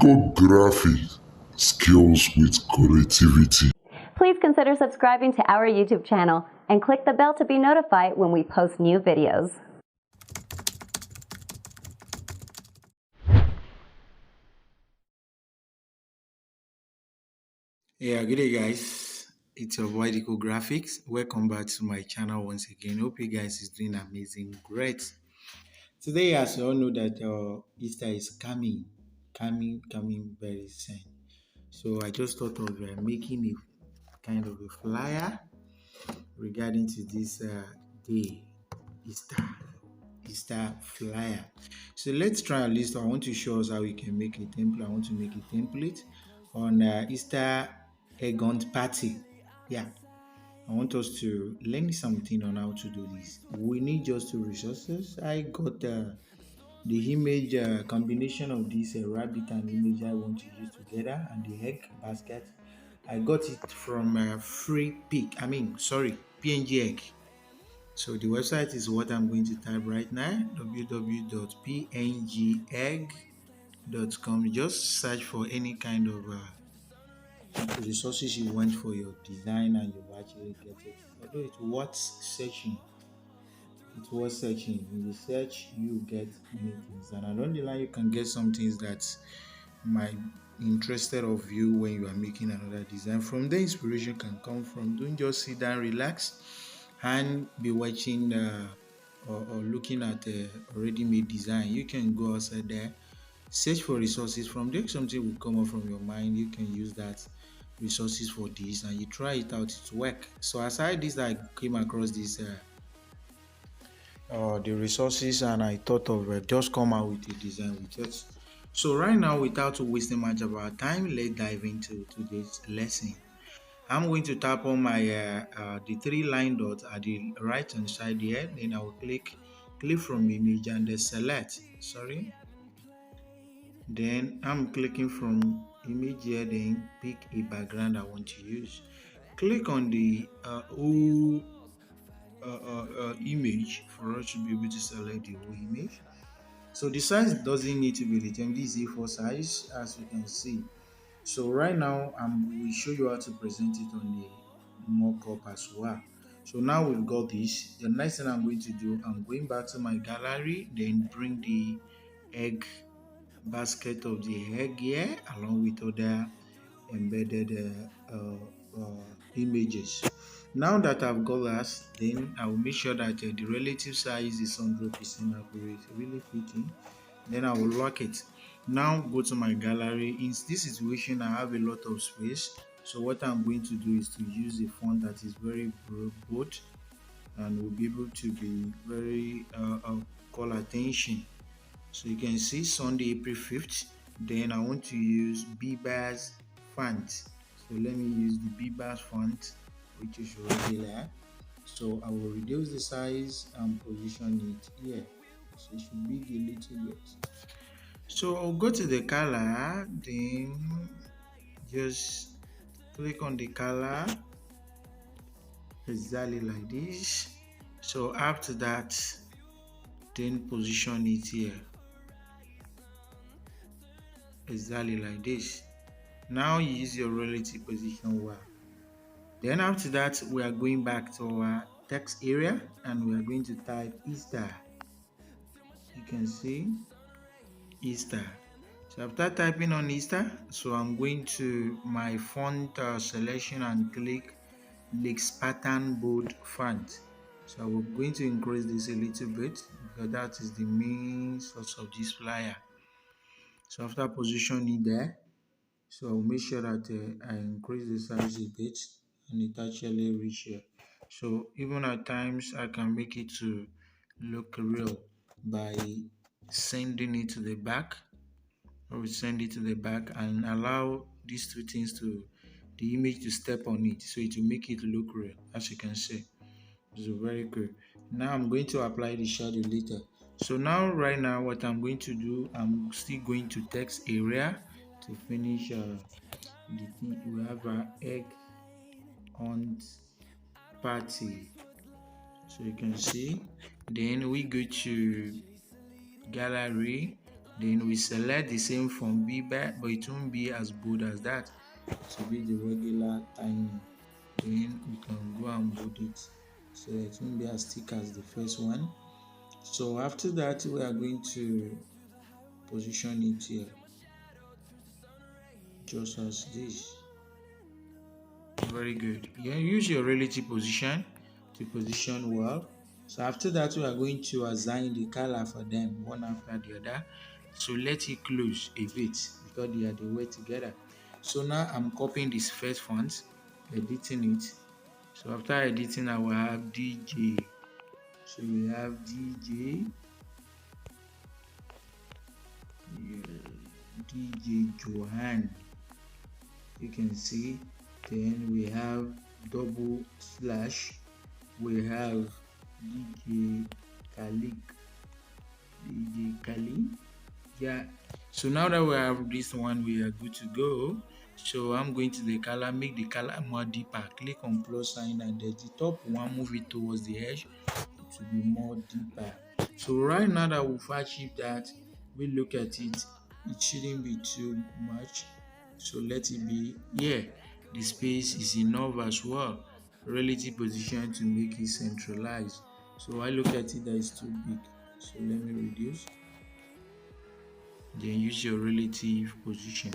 Typography skills with creativity. Please consider subscribing to our YouTube channel and click the bell to be notified when we post new videos. Yeah, good day guys. It's your boy Diko Graphics. Welcome back to my channel once again. Hope you guys is doing amazing, great. Today, as you all know that Easter is coming very soon. So I just thought of making a kind of a flyer regarding to this day, Easter flyer. So let's try at least. I want to show us how we can make a template. I want to make a template on Easter egg hunt party. Yeah, I want us to learn something on how to do this. We need just two resources. I got the image combination of this rabbit and image I want to use together, and the egg basket. I got it from PNG egg. So the website is what I'm going to type right now, www.pngegg.com. Just search for any kind of resources you want for your design and you actually get it. Although it was searching. In the search you get many things, and along the line you can get some things that might interested of you when you are making another design. From the inspiration can come from. Don't just sit down, relax, and be watching or looking at already made design. You can go outside there, search for resources. From there something will come up from your mind. You can use that resources for this and you try it out, it work. So aside this, I came across this the resources and I thought of just come out with a design with it. So right now, without wasting much of our time, let's dive into today's lesson. I'm going to tap on my the three line dots at the right hand side here. Then I will click from image and then select. Then I'm clicking from image here. Then pick a background I want to use. Click on the whole image for us to be able to select the whole image. So the size doesn't need to be determined. This is A4 size, as you can see. So right now, we show you how to present it on the mockup as well. So now we've got this. The next thing I'm going to do, I'm going back to my gallery, then bring the egg basket of the egg here, along with other embedded images. Now that I've got that, then I will make sure that the relative size is 100% accurate, really fitting. Then I will lock it. Now go to my gallery. In this situation, I have a lot of space. So what I'm going to do is to use a font that is very bold and will be able to be very call attention. So you can see Sunday, April 5th. Then I want to use Bibas font. So let me use the Bibas font, which is regular. So I will reduce the size and position it here. So it should be a little bit. So I'll go to the color, then just click on the color exactly like this. So after that, then position it here exactly like this. Now use your relative position well. Then after that, we are going back to our text area and we are going to type Easther. You can see Easther. So after typing on Easther, so I'm going to my font selection and click Lex Pattern Bold Font. So I'm going to increase this a little bit because that is the main source of this flyer. So after positioning there, so I'll make sure that I increase the size a bit and it actually reach here. So even at times I can make it to look real by sending it to the back. I will send it to the back and allow these two things to the image to step on it, so it will make it look real, as you can see. It's very good. Now I'm going to apply the shadow later. So now right now what I'm going to do, I'm still going to text area to finish the thing. We have our egg hunt party, so you can see. Then we go to gallery Then we select the same font bigger, but it won't be as bold as that. It will be the regular tiny. Then we can go and bold it, so it won't be as thick as the first one. So after that, we are going to position it here, just as this. Very good. Yeah, use your relative position to position well. So after that, we are going to assign the color for them one after the other. So let it close a bit because they are the way together. So now I'm copying this first font, editing it. So after editing, I will have DJ. So we have DJ, DJ Johan. You can see. Then we have double slash. We have DJ Kalik. DJ Kali. Yeah. So now that we have this one, we are good to go. So I'm going to the color, make the color more deeper. Click on plus sign and then the top one, move it towards the edge. It will be more deeper. So right now that we've achieved that, we look at it. It shouldn't be too much. So let it be. Yeah, the space is enough as well. Relative position to make it centralized. So I look at it that is too big. So let me reduce. Then use your relative position.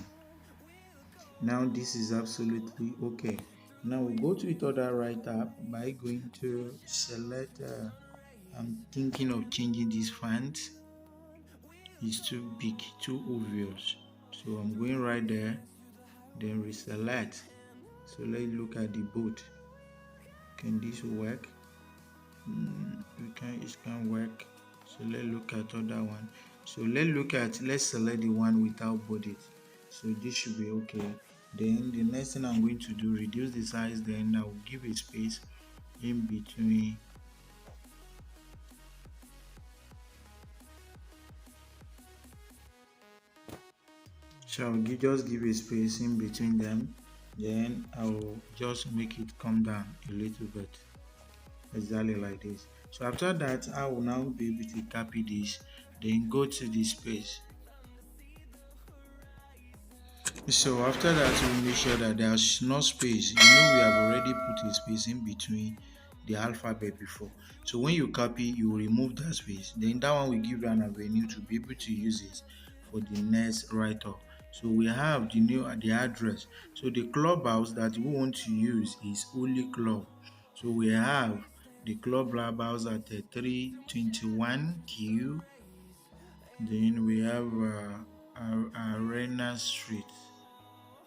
Now this is absolutely okay. Now we go to it other right up by going to select. I'm thinking of changing this font. It's too big, too obvious. So I'm going right there. Then reselect. So let's look at the boat. Can this work? It can't work. So let's look at other one. So let's select the one without body. So this should be okay. Then the next thing I'm going to do, reduce the size. Then I will give a space in between. So I'll just give a space in between them. Then I'll just make it come down a little bit, exactly like this. So after that, I will now be able to copy this, then go to the space. So after that, we'll make sure that there's no space. We have already put a space in between the alphabet before. So when you copy, you remove that space. Then that one will give you an avenue to be able to use it for the next write-up. So we have the address. So the clubhouse that we want to use is Only Club. So we have the clubhouse at 321 Q. Then we have Arena Street.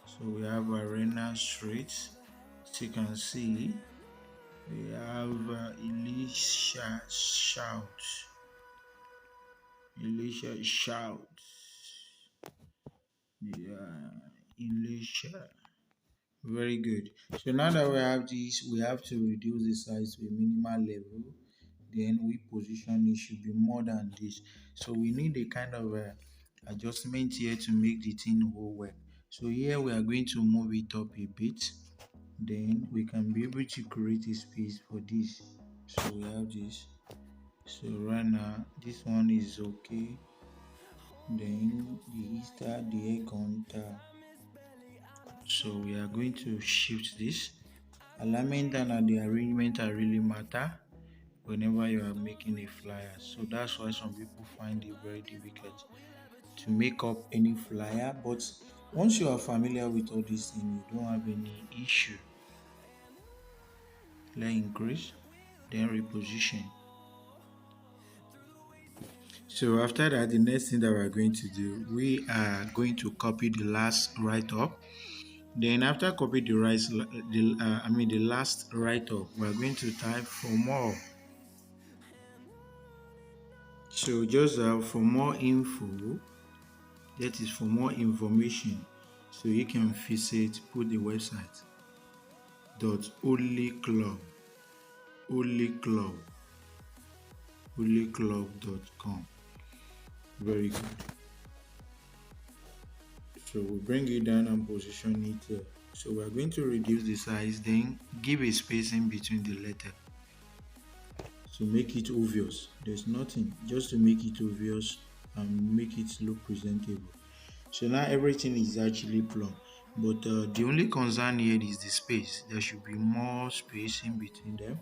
So we have Arena Street. As you can see, we have Elisha Shout. Elisha Shout. Yeah, Elisha. Very good. So now that we have this, we have to reduce the size to a minimal level. Then we position it should be more than this. So we need a kind of adjustment here to make the thing whole work. So here we are going to move it up a bit. Then we can be able to create a space for this. So we have this. So right now this one is okay. Then the Easther, the air counter. So we are going to shift this. Alignment and the arrangement are really matter whenever you are making a flyer. So that's why some people find it very difficult to make up any flyer. But once you are familiar with all these things, you don't have any issue. Let's increase, then reposition. So after that, the next thing that we're going to do, we are going to copy the last write-up. Then after copy the last write-up, we're going to type for more. So just for more info, that is for more information. So you can visit, put the website onlyclub.com. Very good. So we bring it down and position it here. So we're going to reduce the size, then give a space in between the letter to make it obvious. There's nothing, just to make it obvious. and make it look presentable. So now everything is actually plumb. But the only concern here is the space. There should be more space in between them,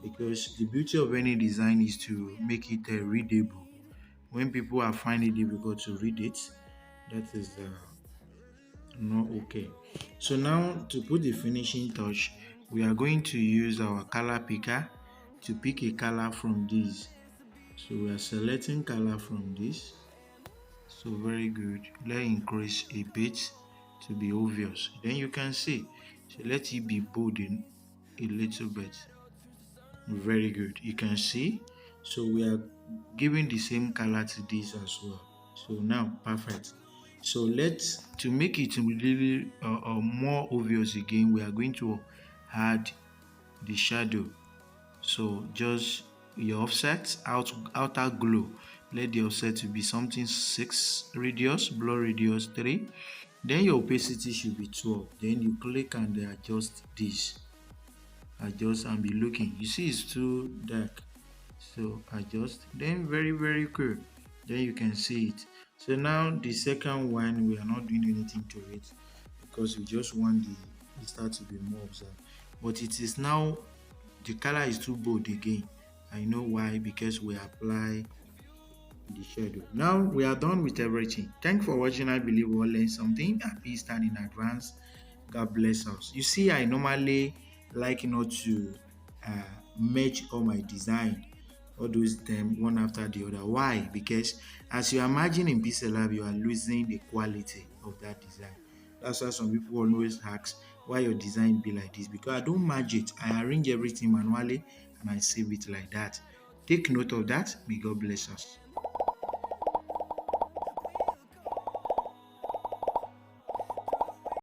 because the beauty of any design is to make it readable. When people are finding it difficult to read it, that is not okay. So now to put the finishing touch, we are going to use our color picker to pick a color from this. So we are selecting color from this. So very good. Let increase a bit to be obvious. Then you can see. So let it be bold in a little bit. Very good. You can see. So we are giving the same color to this as well. So now perfect. So let's to make it really more obvious again, we are going to add the shadow. So just your offset outer glow, let the offset to be something 6 radius, blur radius 3. Then your opacity should be 12. Then you click and adjust this. Adjust and be looking. You see it's too dark. So adjust. Then very cool. Then you can see it. So now the second one, we are not doing anything to it because we just want the Easther to be more observed. But it is now the color is too bold again. I know why, because we apply the shadow. Now we are done with everything. Thanks for watching. I believe we all learned something. Happy Easter in advance. God bless us. You see, I normally like not to merge all my design, all those them one after the other. Why? Because as you imagine in PixelLab, you are losing the quality of that design. That's why some people always ask why your design be like this. Because I don't merge it. I arrange everything manually and I save it like that. Take note of that. May God bless us.